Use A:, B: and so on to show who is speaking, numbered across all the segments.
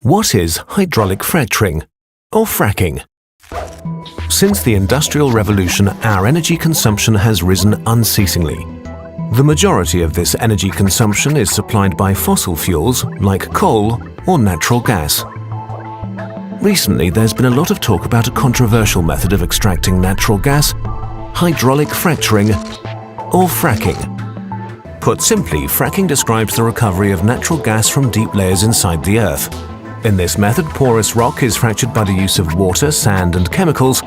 A: What is hydraulic fracturing, or fracking? Since the Industrial Revolution, our energy consumption has risen unceasingly. The majority of this energy consumption is supplied by fossil fuels like coal or natural gas. Recently, there's been a lot of talk about a controversial method of extracting natural gas, hydraulic fracturing, or fracking. Put simply, fracking describes the recovery of natural gas from deep layers inside the earth. In this method, porous rock is fractured by the use of water, sand and chemicals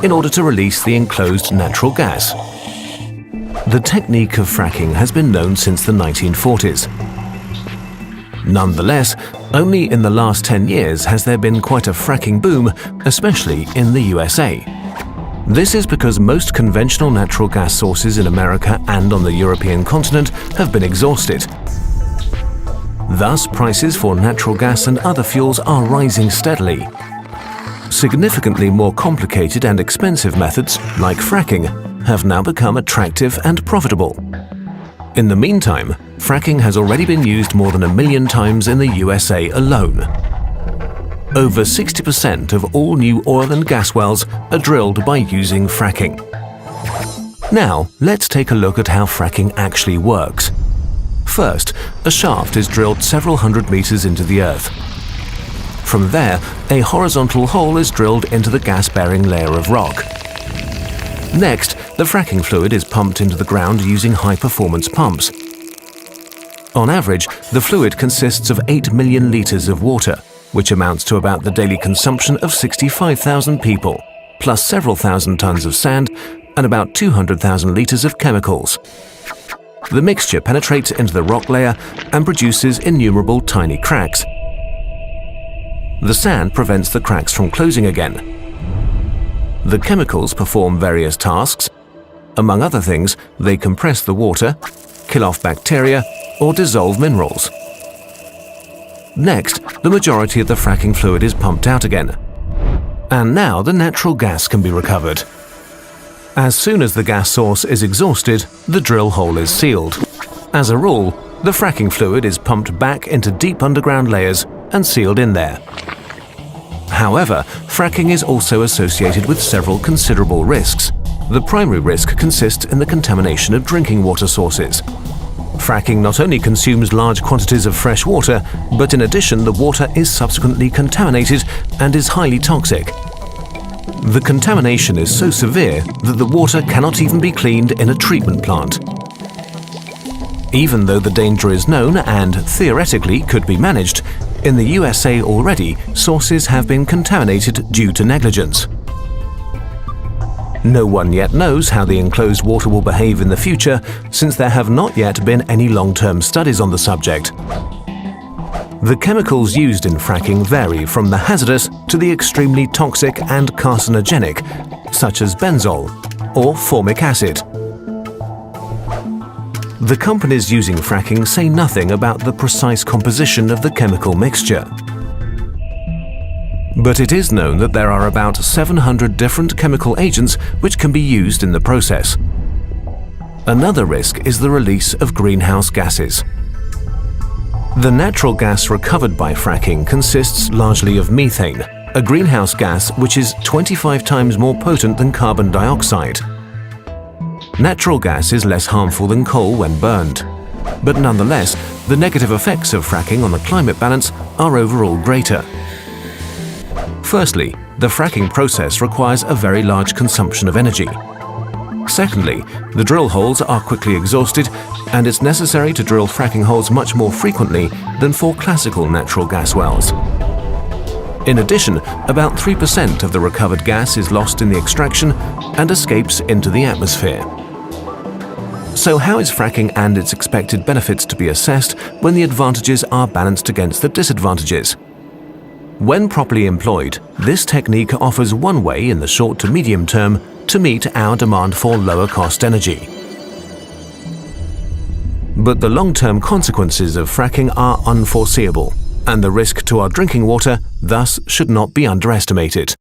A: in order to release the enclosed natural gas. The technique of fracking has been known since the 1940s. Nonetheless, only in the last 10 years has there been quite a fracking boom, especially in the USA. This is because most conventional natural gas sources in America and on the European continent have been exhausted. Thus, prices for natural gas and other fuels are rising steadily. Significantly more complicated and expensive methods, like fracking, have now become attractive and profitable. In the meantime, fracking has already been used more than 1 million times in the USA alone. Over 60% of all new oil and gas wells are drilled by using fracking. Now, let's take a look at how fracking actually works. First, a shaft is drilled several hundred meters into the earth. From there, a horizontal hole is drilled into the gas-bearing layer of rock. Next, the fracking fluid is pumped into the ground using high-performance pumps. On average, the fluid consists of 8 million liters of water, which amounts to about the daily consumption of 65,000 people, plus several thousand tons of sand and about 200,000 liters of chemicals. The mixture penetrates into the rock layer and produces innumerable tiny cracks. The sand prevents the cracks from closing again. The chemicals perform various tasks. Among other things, they compress the water, kill off bacteria, or dissolve minerals. Next, the majority of the fracking fluid is pumped out again. And now the natural gas can be recovered. As soon as the gas source is exhausted, the drill hole is sealed. As a rule, the fracking fluid is pumped back into deep underground layers and sealed in there. However, fracking is also associated with several considerable risks. The primary risk consists in the contamination of drinking water sources. Fracking not only consumes large quantities of fresh water, but in addition, the water is subsequently contaminated and is highly toxic. The contamination is so severe that the water cannot even be cleaned in a treatment plant. Even though the danger is known and theoretically could be managed, in the USA already sources have been contaminated due to negligence. No one yet knows how the enclosed water will behave in the future, since there have not yet been any long-term studies on the subject. The chemicals used in fracking vary from the hazardous to the extremely toxic and carcinogenic, such as benzol or formic acid. The companies using fracking say nothing about the precise composition of the chemical mixture. But it is known that there are about 700 different chemical agents which can be used in the process. Another risk is the release of greenhouse gases. The natural gas recovered by fracking consists largely of methane, a greenhouse gas which is 25 times more potent than carbon dioxide. Natural gas is less harmful than coal when burned, but nonetheless, the negative effects of fracking on the climate balance are overall greater. Firstly, the fracking process requires a very large consumption of energy. Secondly, the drill holes are quickly exhausted, and it's necessary to drill fracking holes much more frequently than for classical natural gas wells. In addition, about 3% of the recovered gas is lost in the extraction and escapes into the atmosphere. So how is fracking and its expected benefits to be assessed when the advantages are balanced against the disadvantages? When properly employed, this technique offers one way in the short to medium term to meet our demand for lower-cost energy. But the long-term consequences of fracking are unforeseeable, and the risk to our drinking water thus should not be underestimated.